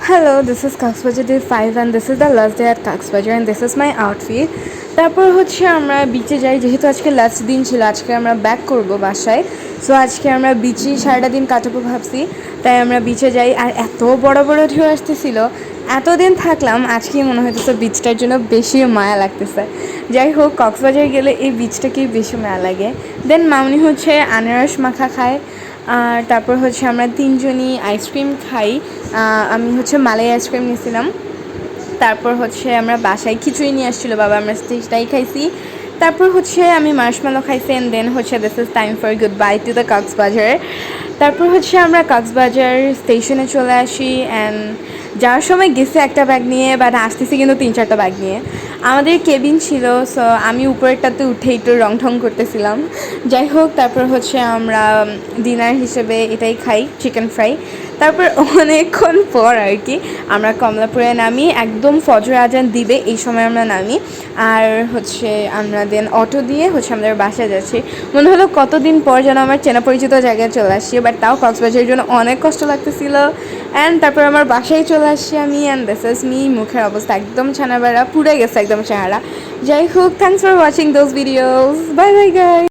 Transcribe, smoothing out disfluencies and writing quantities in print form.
Hello, this is Coxbajar Day 5 and this is the last day at Coxbajar and this is my outfit. তারপর হচ্ছে আমরা বিচে যাই, যেহেতু আজকে লাস্ট দিন ছিল, আজকে আমরা ব্যাক করব বাসায়। সো আজকে আমরা বিচেই সারাটা দিন কাটাবো ভাবছি, তাই আমরা বিচে যাই। আর এত বড় বড় ঢেউ আসতেছিল, এতদিন থাকলাম, আজকেই মনে হইতেছে বিচটার জন্য বেশি মায়া লাগতেছে। যাই হোক, কক্সবাজার গেলে এই বিচটাকেই বেশি মায়া লাগে। দেন মামনি হচ্ছে আনারস মাখা খায়, আর তারপর হচ্ছে আমরা তিনজনই আইসক্রিম খাই। আমি হচ্ছে মালাই আইসক্রিম নিয়েছিলাম। তারপর হচ্ছে আমরা বাসায় খিচুড়ি নিয়ে আসছিলো বাবা, আমরা সেটাই খাইছি। তারপর হচ্ছে আমি মার্শমেলো খাইছি অ্যান্ড দেন হচ্ছে this is time for good bye to the Cox's Bazar. তারপর হচ্ছে আমরা কক্সবাজার স্টেশনে চলে আসি অ্যান্ড যাওয়ার সময় গেছে একটা ব্যাগ নিয়ে, বাট আসতেছি কিন্তু 3-4টা ব্যাগ নিয়ে। আমাদের কেবিন ছিল, সো আমি উপরেরটাতে উঠে একটু রং ঠং করতেছিলাম। যাই হোক, তারপর হচ্ছে আমরা ডিনার হিসেবে এটাই খাই, চিকেন ফ্রাই। তারপর অনেকক্ষণ পর আর কি আমরা কমলাপুরে নামি, একদম ফজর আজান দিবে এই সময় আমরা নামি। আর হচ্ছে আমরা দেন অটো দিয়ে হচ্ছে আমাদের বাসায় যাচ্ছি। মনে হলো কতদিন পর যেন আমার চেনা পরিচিত জায়গায় চলে আসছি, বাট তাও কক্সবাজারের জন্য অনেক কষ্ট লাগতেছিল। অ্যান্ড তারপর আমার বাসায় চলে আসছি আমি, অ্যান্ড দিস ইজ মি। মুখের অবস্থা একদম ছানাবেড়া, পুড়ে গেছে একদম চেহারা। যাই হোক, thanks for watching those videos, bye bye guys.